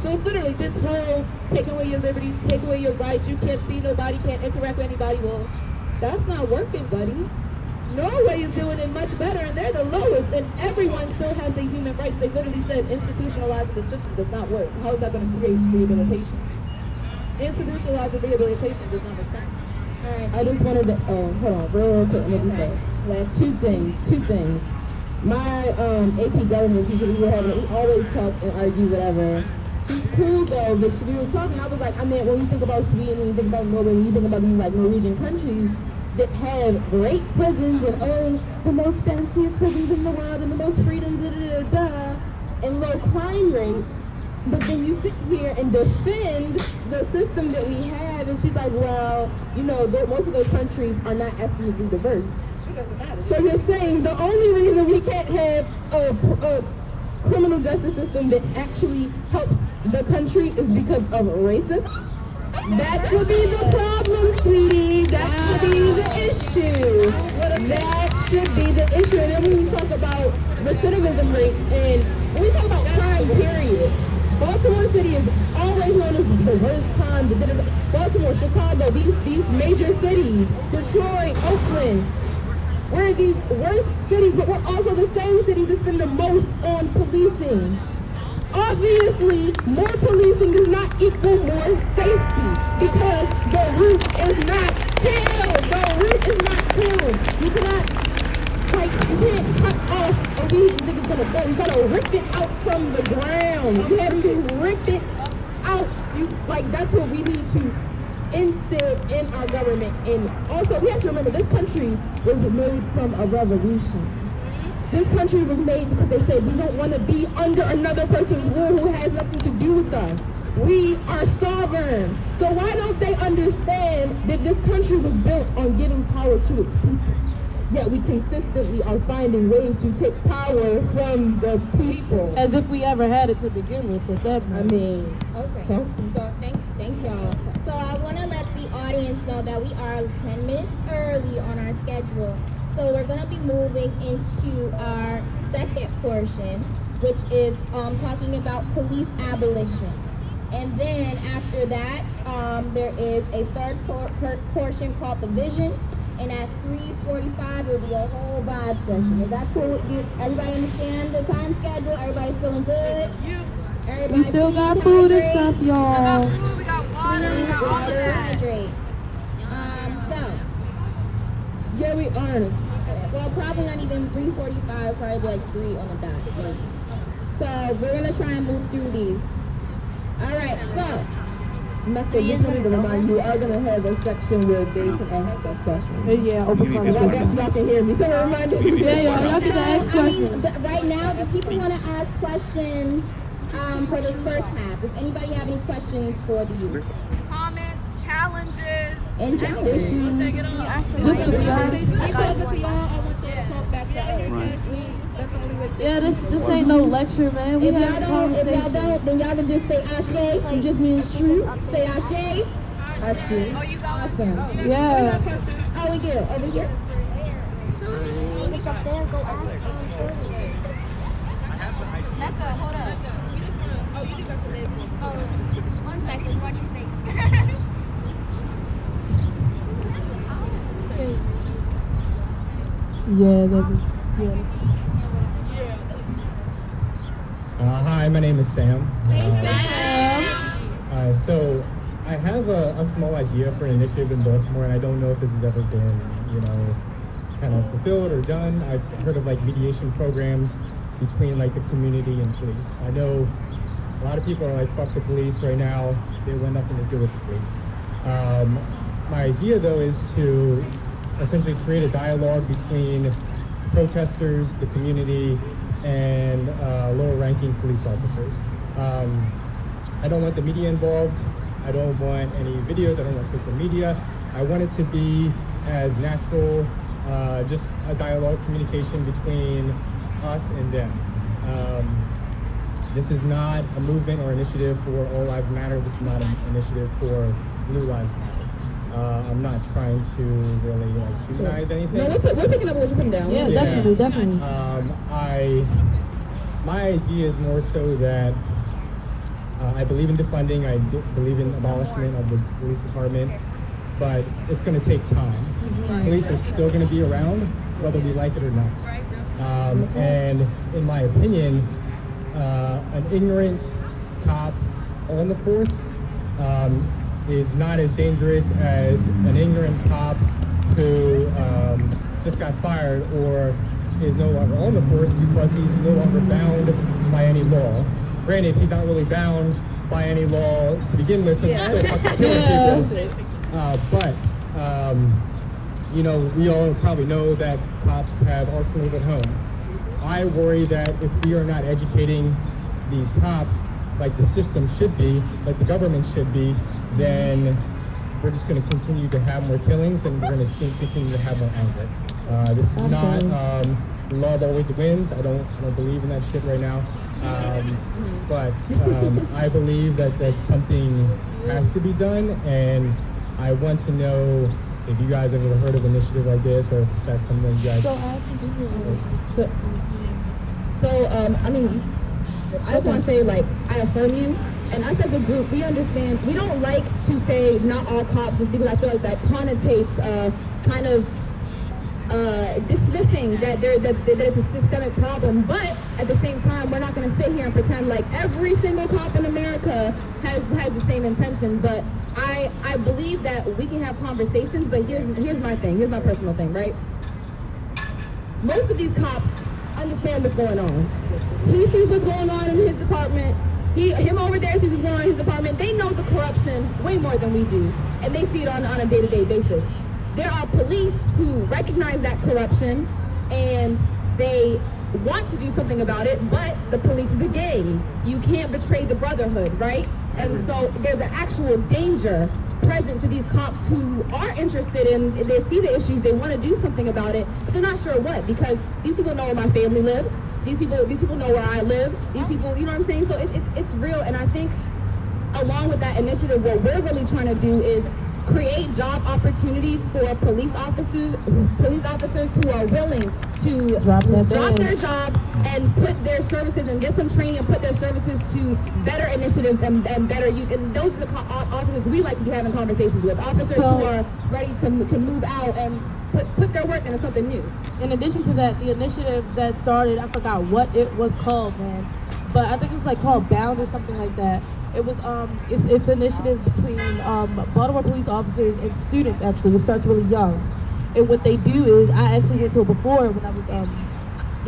So it's literally this whole taking away your liberties, take away your rights, you can't see nobody, can't interact with anybody. Well, that's not working, buddy. Norway is doing it much better, and they're the lowest, and everyone still has their human rights. They literally said institutionalizing the system does not work. How is that going to create rehabilitation? Institutionalizing rehabilitation does not make sense. All right. I just wanted to, hold on, real quick, I'm gonna do fast. Last two things. My AP government teacher, we always talk and argue, whatever. She's cool though, but we were talking, I was like, I mean, when you think about Sweden, when you think about Norway, when you think about these like Norwegian countries that have great prisons and the most fanciest prisons in the world and the most freedom, and low crime rates, but then you sit here and defend the system that we have, and she's like, well, most of those countries are not ethnically diverse. So you're saying the only reason we can't have a criminal justice system that actually helps the country is because of racism? That should be the problem, sweetie. That should be the issue. That should be the issue. And then when we talk about recidivism rates and when we talk about crime, period, Baltimore City is always known as the worst crime. Baltimore, Chicago, these major cities, Detroit, Oakland, we're these worst cities, but we're also the same city that spend the most on policing. Obviously, more policing does not equal more safety because the root is not killed. You can't cut off a weed and think it's gonna go. You gotta rip it out from the ground. You have to rip it out. That's what we need to instill in our government. And also, we have to remember, this country was made from a revolution. This country was made because they said we don't want to be under another person's rule who has nothing to do with us. We are sovereign. So why don't they understand that this country was built on giving power to its people? Yet we consistently are finding ways to take power from the people. As if we ever had it to begin with at that point. Okay. So thank y'all. So I want to let the audience know that we are 10 minutes early on our schedule. So we're going to be moving into our second portion, which is talking about police abolition. And then after that, there is a third portion called the vision. And at 3:45, it'll be a whole vibe session. Is that cool with you? Everybody understand the time schedule? Everybody's feeling good? Everybody, we still got food and stuff, y'all. We got water. We got water. Hydrate. Yeah, we are. Well, probably not even 3:45. Probably like 3 on the dot, maybe. So we're gonna try and move through these. All right. So. Mecca, just wanted to remind you, we are going to have a section where they can ask us questions. Yeah, open Well, I guess y'all can hear me, so we're reminded. y'all can ask questions. Right now, do people want to ask questions for this first half? Does anybody have any questions for the youth? Comments, challenges. And challenges. Issues. I talk to y'all, I want you to talk back to us. Right. That's the only way. Yeah, this ain't no lecture, man. If y'all don't, then y'all can just say ashe. It just means true. Say ashe. Ashe. Oh, you got Awesome. Yeah. Oh, we do. Over here. It's up there. Go ask Shirley. Mecca, hold up. Oh, you did go for this one. Oh, 1 second. We want you safe. Yeah, that was, Hi, my name is Sam. yeah. So I have a small idea for an initiative in Baltimore, and I don't know if this has ever been, kind of fulfilled or done. I've heard of mediation programs between the community and police. I know A lot of people are like, fuck the police right now. They want nothing to do with the police. My idea, though, is to essentially create a dialogue between protesters, the community, and lower-ranking police officers. I don't want the media involved. I don't want any videos. I don't want social media. I want it to be as natural, just a dialogue, communication between us and them. This is not a movement or initiative for All Lives Matter. This is not an initiative for Blue Lives Matter. I'm not trying to really humanize anything. No, we're picking up what you're putting down. Yeah, definitely. My idea is more so that I believe in defunding. I believe in abolishment of the police department, but it's going to take time. Police are still going to be around, whether we like it or not. And in my opinion, an ignorant cop on the force is not as dangerous as an ignorant cop who just got fired or is no longer on the force because he's no longer bound by any law. Granted, he's not really bound by any law to begin with, because he's still fucking killing people. But you know, we all probably know that cops have arsenals at home. I worry that if we are not educating these cops like the system should be, like the government should be, then we're just going to continue to have more killings and we're going to continue to have more anger. This is not love always wins. I don't believe in that shit right now. But I believe that something has to be done, and I want to know if you guys have ever heard of an initiative like this, or if that's something you guys. I mean, I just want to say, like, I affirm you. And us as a group, we understand, we don't like to say not all cops just because I feel like that connotates kind of dismissing that it's a systemic problem. But at the same time, we're not going to sit here and pretend like every single cop in America has the same intention. But I believe that we can have conversations, but here's my thing, here's my personal thing, right? Most of these cops understand what's going on. He sees what's going on in his department. Him over there sees what's going on in his department. They know the corruption way more than we do, and they see it on a day-to-day basis. There are police who recognize that corruption, and they want to do something about it, but the police is a gang. You can't betray the brotherhood, right? And so there's an actual danger present to these cops who are interested in, they see the issues, they want to do something about it, but they're not sure what, because these people know where my family lives, these people know where I live, these people, you know what I'm saying? So it's real, and I think along with that initiative, what we're really trying to do is create job opportunities for police officers who are willing to drop their job and put their services and get some training and put their services to better initiatives and better youth. And those are the officers we like to be having conversations with. Officers who are ready to move out and put their work into something new. In addition to that, the initiative that started, I forgot what it was called, man, but I think it was like called Bound or something like that. It was it's an initiative between Baltimore police officers and students. Actually, it starts really young, and what they do is, I actually went to it before when I was a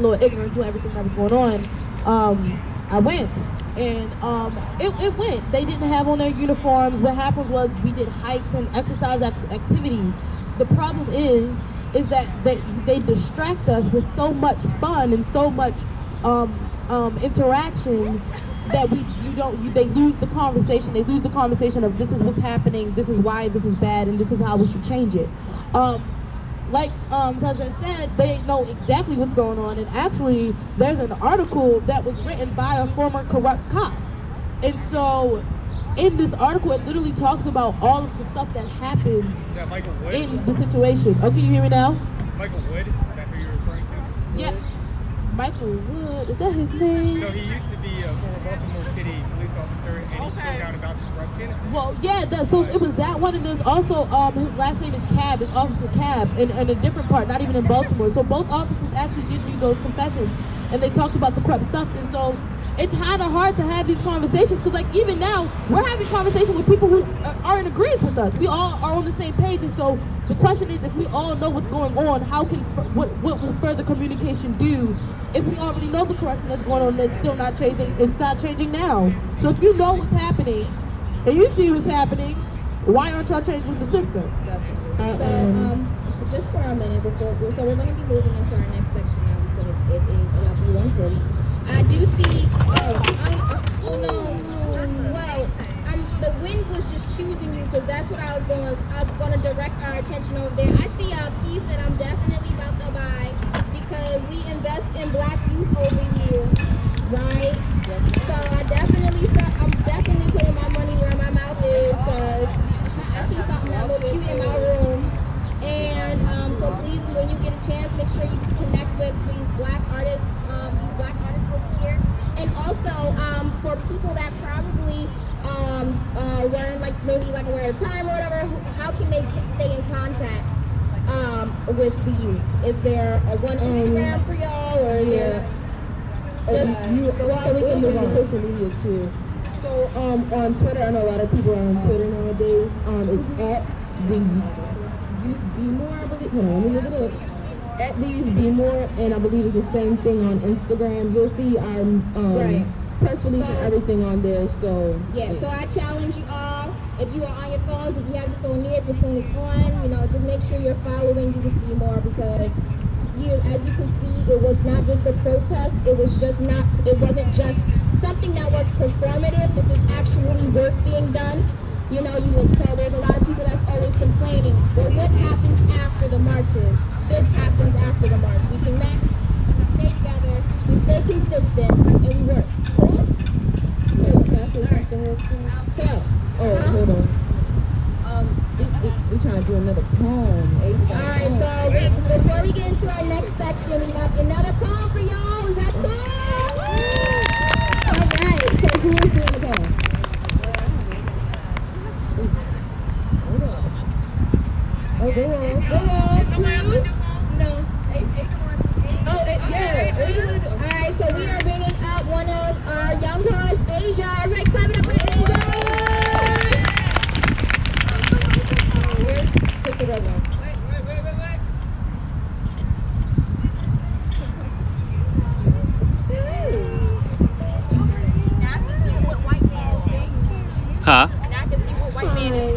little ignorant to everything that was going on. I went, and it went. They didn't have on their uniforms. What happens was we did hikes and exercise activities. The problem is that they distract us with so much fun and so much interaction that they lose the conversation. They lose the conversation of this is what's happening, this is why this is bad, and this is how we should change it. Like Zaza said, they know exactly what's going on, and actually there's an article that was written by a former corrupt cop. And so in this article, it literally talks about all of the stuff that happens in the situation. Oh, can you hear me now? Michael Wood, is that who you're referring to? Yeah. Michael Wood, is that his name? So he used to be a former Baltimore City police officer, and he spoke out about corruption. Well, yeah, so it was that one, and there's also, his last name is Cab, it's Officer Cab, in a different part, not even in Baltimore. So both officers actually did do those confessions, and they talked about the corrupt stuff, and so it's kind of hard to have these conversations, because like even now, we're having conversations with people who are in agreement with us. We all are on the same page, and so the question is, if we all know what's going on, what will further communication do? If we already know the correction that's going on, that's still not changing. It's not changing now. So if you know what's happening, and you see what's happening, why aren't y'all changing the system? So just for a minute before, so we're going to be moving into our next section now because it is about to be 1:40. I do see. Oh no. Well, the wind was just choosing you because that's what I was going to direct our attention over there. I see a piece that I'm definitely about to buy because we invest in Black youth over here, right? So I'm definitely putting my money where my mouth is because I see something that looks cute in my room. And so please, when you get a chance, make sure you connect with these black artists over here. And also, for people that probably weren't maybe aware of time or whatever, how can they stay in contact with the youth? Is there one Instagram for y'all, or is there so we can move on social media too. So on Twitter, I know a lot of people are on Twitter nowadays. It's at the Youth Be More, I believe. Hold on, let me look it up. At the Youth Be More, and I believe it's the same thing on Instagram. You'll see our press release and everything on there. So so I challenge you all. If you are on your phones, if you have your phone near, if your phone is on, just make sure you're following Youth Be More because as you can see, it was not just a protest. It wasn't just something that was performative. This is actually work being done. So there's a lot of people that's always complaining. Well, what happens after the marches? This happens after the march. We connect, we stay together, we stay consistent, and we work. Cool? So, hold on. We trying to do another poem. Alright, so before we get into our next section, we have another poem for y'all. Is that cool? Alright, so who is doing the poem? Go on, crew. No. Alright, so we are bringing out one of our young girls, Asia. Everybody clap it up for Asia! Take the red one. Now I can see what white man is doing. Huh? Now I can see what white man is doing.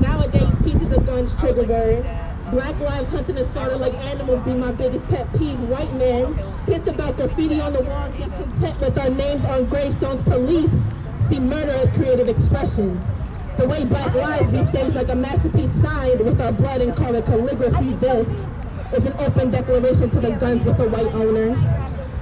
Nowadays, pieces of guns trigger word. Black lives hunting and slaughtered like animals be my biggest pet peeve. White men pissed about graffiti on the wall, get content with our names on gravestones. Police see murder as creative expression. The way Black lives be staged like a masterpiece signed with our blood and call it calligraphy. This is an open declaration to the guns with the white owner.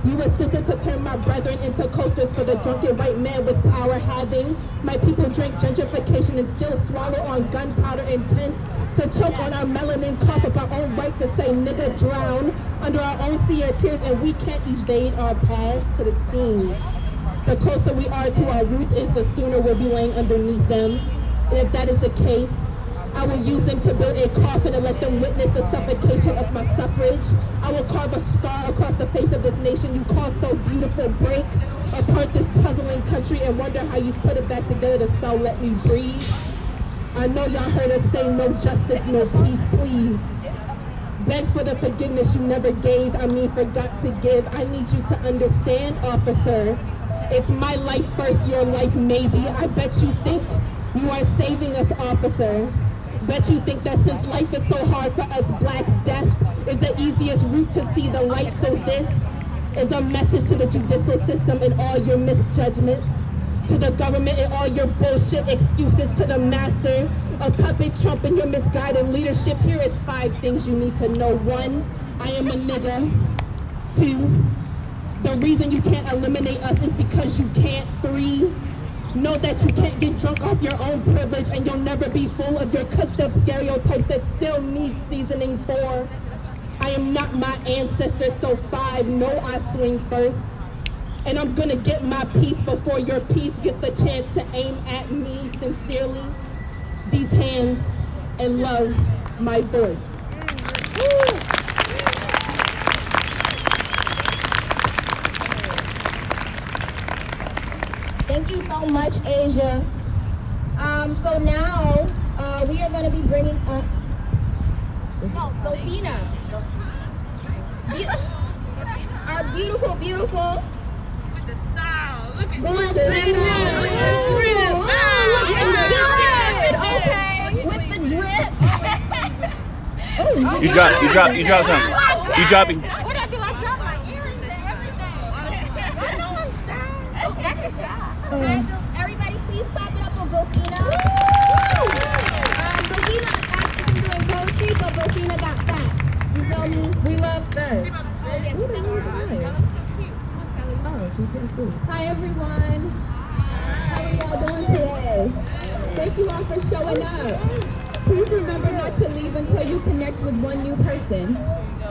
You assisted to turn my brethren into coasters for the drunken white man with power having. My people drink gentrification and still swallow on gunpowder intent to choke on our melanin, cough up our own right to say nigga drown under our own sea of tears, and we can't evade our past because it seems the closer we are to our roots is the sooner we'll be laying underneath them. And if that is the case, I will use them to build a coffin and let them witness the suffocation of my suffrage. I will carve a scar across the face of this nation you call so beautiful. Break apart this puzzling country and wonder how you put it back together to spell let me breathe. I know y'all heard us say no justice, no peace, please. Beg for the forgiveness you never gave, forgot to give. I need you to understand, officer. It's my life first, your life maybe. I bet you think you are saving us, officer. Bet you think that since life is so hard for us blacks, death is the easiest route to see the light. So this is a message to the judicial system and all your misjudgments, to the government and all your bullshit excuses, to the master of puppet Trump and your misguided leadership. Here is 5 things you need to know. 1, I am a nigga. 2, the reason you can't eliminate us is because you can't. 3, know that you can't get drunk off your own privilege and you'll never be full of your cooked up stereotypes that still need seasoning. 4, I am not my ancestors. So 5, no, I swing first. And I'm gonna get my peace before your peace gets the chance to aim at me. Sincerely, these hands and love my voice. Thank you so much, Asia. So now we are going to be bringing up Delphina. Our beautiful, beautiful. With the style. Look at Look that. Okay. With the drip. You drop something. You dropping. What I do? I drop my earrings and everything. I know I'm shy. That's your shy. Everybody, please clap it up for Delphina. Delphina is actually doing poetry, but Delphina got facts. You feel me? We love facts. Oh, she's getting food. Hi, everyone. How are y'all doing today? Thank you all for showing up. Please remember not to leave until you connect with one new person.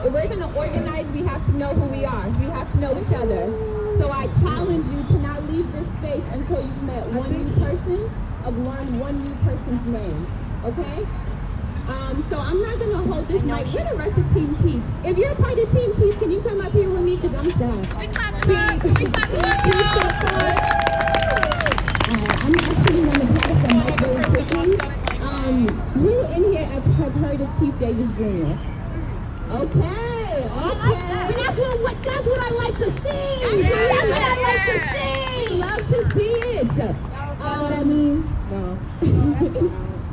If we're going to organize, we have to know who we are. We have to know each other. So I challenge you to not leave this space until you've met one new person, learned one new person's name. Okay? So I'm not going to hold this mic. Where the rest of Team Keith? If you're a part of Team Keith, can you come up here with me? Because I'm shy. I'm actually going to pass the mic really quickly. Who in here have heard of Keith Davis Jr.? Okay. That's what I like to see. That's what I like to see. Love to see it. What I mean? No.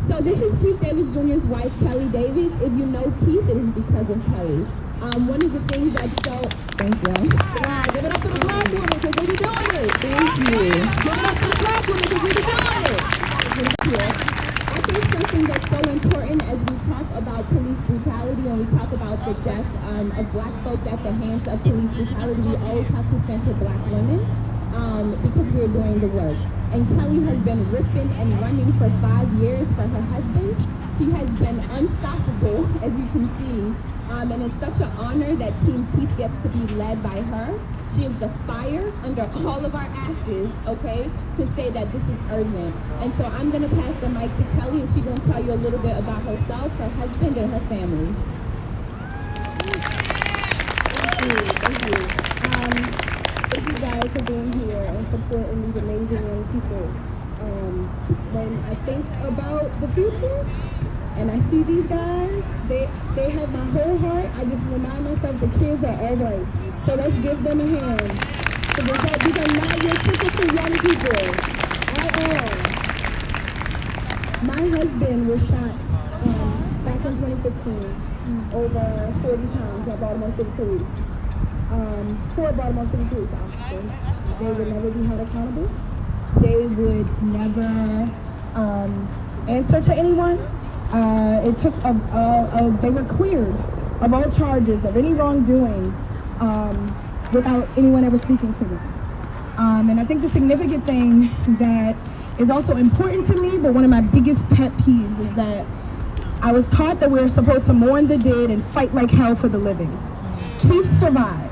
So this is Keith Davis Jr.'s wife, Kelly Davis. If you know Keith, it is because of Kelly. One of the things that's so... Thank you. Give it up for the black woman because they be doing it. Thank you. Give it up for the black woman because they be doing it. Thank you. I think something that's so important as we talk about police brutality and we talk about the death of black folks at the hands of police brutality, we always have to center black women because we're doing the work. And Kelly has been ripping and running for 5 years for her husband. She has been unstoppable, as you can see. And it's such an honor that Team Keith gets to be led by her. She is the fire under all of our asses, okay, to say that this is urgent. And so I'm going to pass the mic to Kelly, and she's going to tell you a little bit about herself, her husband, and her family. Thank you. Thank you guys for being here and supporting these amazing young people. When I think about the future, and I see these guys, they have my whole heart. I just remind myself the kids are all right. So let's give them a hand. So these are not your typical young people at all. My husband was shot back in 2015 over 40 times by Baltimore City Police. 4 Baltimore City police officers. They would never be held accountable. They would never answer to anyone. It took they were cleared of all charges of any wrongdoing without anyone ever speaking to them. And I think the significant thing that is also important to me, but one of my biggest pet peeves, is that I was taught that we're supposed to mourn the dead and fight like hell for the living. Keith survived.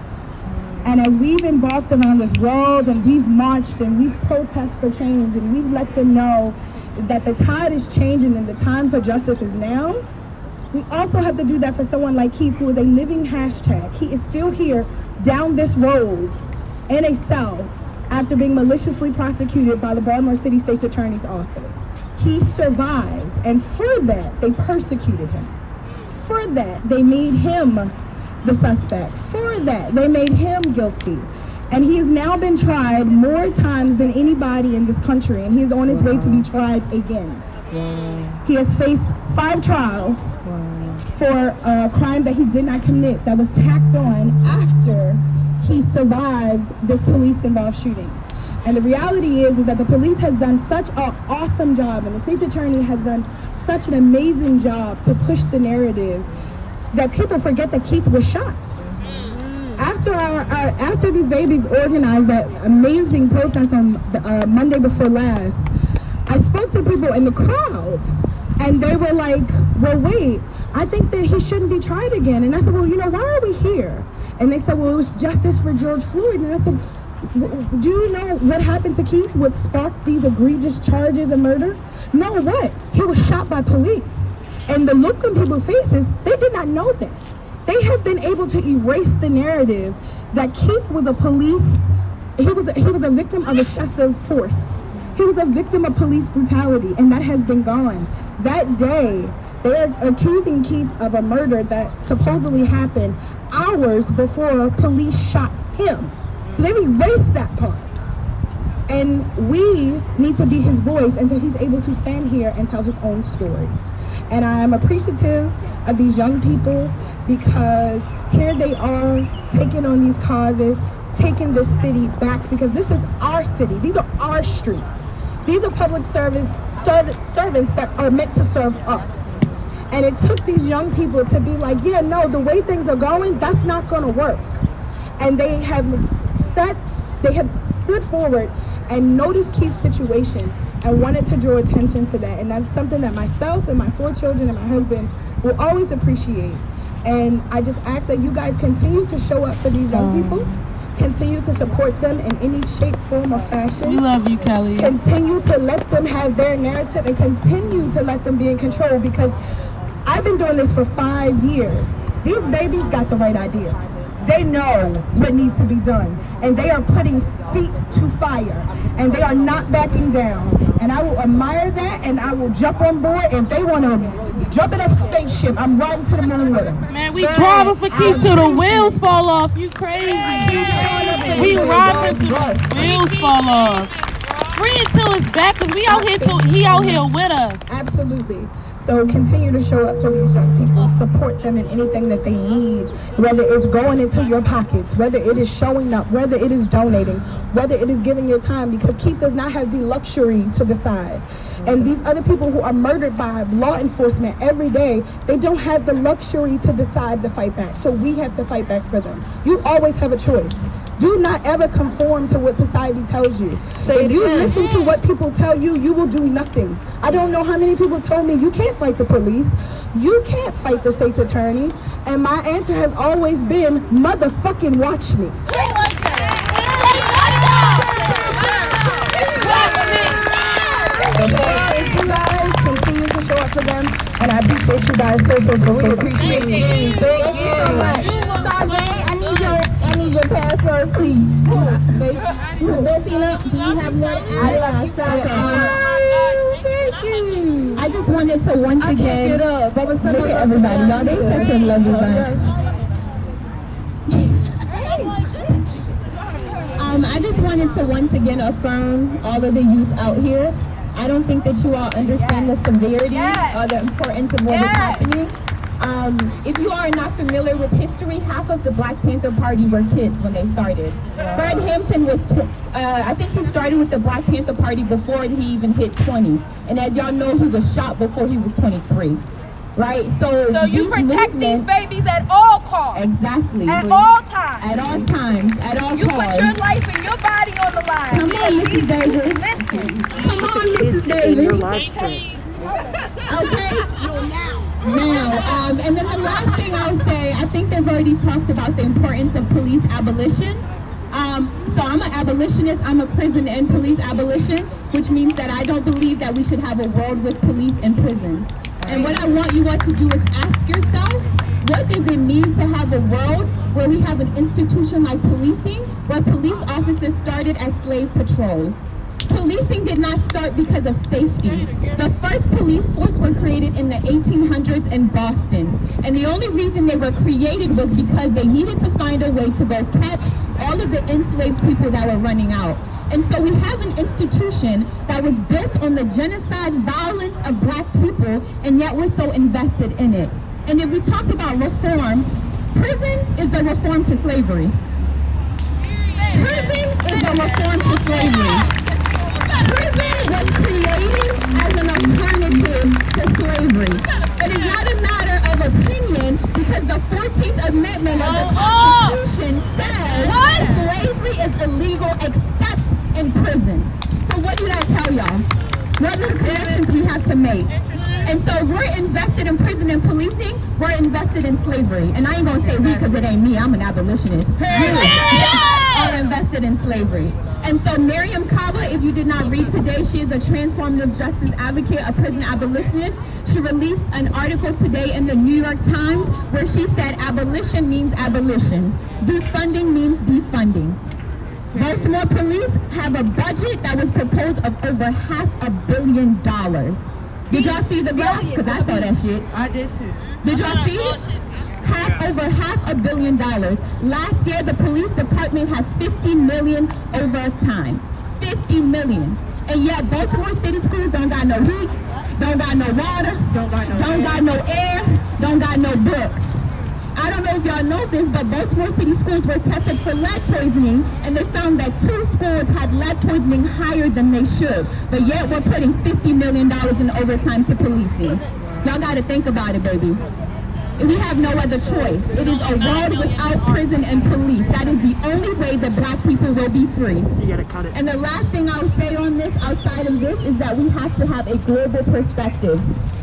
And as we've embarked around this world and we've marched and we've protested for change and we've let them know that the tide is changing and the time for justice is now, we also have to do that for someone like Keith, who is a living hashtag. He is still here down this road in a cell after being maliciously prosecuted by the Baltimore City State's Attorney's Office. He survived, and for that, they persecuted him. For that, they made him the suspect. For that, they made him guilty. And he has now been tried more times than anybody in this country, and he is on his way to be tried again. He has faced 5 trials for a crime that he did not commit, that was tacked on after he survived this police-involved shooting. And the reality is that the police has done such an awesome job, and the state's attorney has done such an amazing job to push the narrative that people forget that Keith was shot. After these babies organized that amazing protest on Monday before last, I spoke to people in the crowd, and they were like, well, wait, I think that he shouldn't be tried again. And I said, well, why are we here? And they said, well, it was justice for George Floyd. And I said, Do you know what happened to Keith? What sparked these egregious charges of murder? No, what? He was shot by police. And the look on people's faces, they did not know that. They have been able to erase the narrative that Keith was a police, he was a victim of excessive force. He was a victim of police brutality, and that has been gone. That day, they're accusing Keith of a murder that supposedly happened hours before police shot him. So they've erased that part. And we need to be his voice until he's able to stand here and tell his own story. And I am appreciative of these young people because here they are taking on these causes, taking this city back, because this is our city. These are our streets. These are public servants that are meant to serve us. And it took these young people to be like, yeah, no, the way things are going, that's not gonna work. And they have stood forward and noticed Keith's situation and wanted to draw attention to that. And that's something that myself and my 4 children and my husband will always appreciate. And I just ask that you guys continue to show up for these young people, continue to support them in any shape, form, or fashion. We love you, Kelly. Continue to let them have their narrative and continue to let them be in control, because I've been doing this for 5 years. These babies got the right idea. They know what needs to be done, and they are putting feet to fire, and they are not backing down. And I will admire that, and I will jump on board. If they want to jump in a spaceship, I'm riding to the moon with them. Man, we driving for Keith till the wheels fall off. You crazy. We riding till the wheels fall off. Free it till it's back, because we out here till he out here with us. Absolutely. So continue to show up for these young people, support them in anything that they need, whether it's going into your pockets, whether it is showing up, whether it is donating, whether it is giving your time, because Keith does not have the luxury to decide. And these other people who are murdered by law enforcement every day, they don't have the luxury to decide to fight back. So we have to fight back for them. You always have a choice. Do not ever conform to what society tells you. If you listen to what people tell you, you will do nothing. I don't know how many people told me, you can't fight the police, you can't fight the state's attorney. And my answer has always been, motherfucking watch me. Continue to show up for them, and I appreciate you guys so much. Appreciate you. Thank you so much. I need your password, please. Delphina, do you have more to add? I just wanted to once again look at everybody. Y'all, they such a lovely bunch. I just wanted to once again affirm all of the youth out here. I don't think that you all understand the severity or the importance of what is happening. If you are not familiar with history, half of the Black Panther Party were kids when they started. Fred Hampton was, I think he started with the Black Panther Party before he even hit 20. And as y'all know, he was shot before he was 23. Right? So you protect these babies at all costs. Exactly. At all times. At all times. At all you costs. You put your life and your body on the line. Come on, Mrs. Davis. Listen. Come on, Mrs. Davis. Okay? Now, and then the last thing I'll say, I think they've already talked about the importance of police abolition. So I'm an abolitionist, I'm a prison and police abolition, which means that I don't believe that we should have a world with police and prisons. And what I want you all to do is ask yourself, what does it mean to have a world where we have an institution like policing, where police officers started as slave patrols? Policing did not start because of safety. The first police force were created in the 1800s in Boston. And the only reason they were created was because they needed to find a way to go catch all of the enslaved people that were running out. And so we have an institution that was built on the genocide violence of Black people, and yet we're so invested in it. And if we talk about reform, prison is the reform to slavery. Prison is the reform to slavery. Prison was created as an alternative to slavery. It is not a matter of opinion, because the 14th Amendment of the Constitution says slavery is illegal except in prisons. So what did I tell y'all? What are the connections we have to make? And so if we're invested in prison and policing, we're invested in slavery. And I ain't gonna say we, because it ain't me, I'm an abolitionist. all invested in slavery. And so Miriam Kaba, if you did not read today, she is a transformative justice advocate, a prison abolitionist. She released an article today in the New York Times where she said abolition means abolition. Defunding means defunding. Baltimore police have a budget that was proposed of over $500 million. Did y'all see the graph? Because I saw that shit. I did too. Did y'all see it? Over $500 million. Last year, the police department had $50 million over time. $50 million. And yet, Baltimore City schools don't got no heat, don't got no water, don't got no air, don't got no books. I don't know if y'all know this, but Baltimore City schools were tested for lead poisoning, and they found that 2 schools had lead poisoning higher than they should. But yet, we're putting $50 million in overtime to policing. Y'all got to think about it, baby. We have no other choice. It is a world without prison and police. That is the only way that black people will be free. You gotta cut it. And the last thing I'll say on this, outside of this, is that we have to have a global perspective.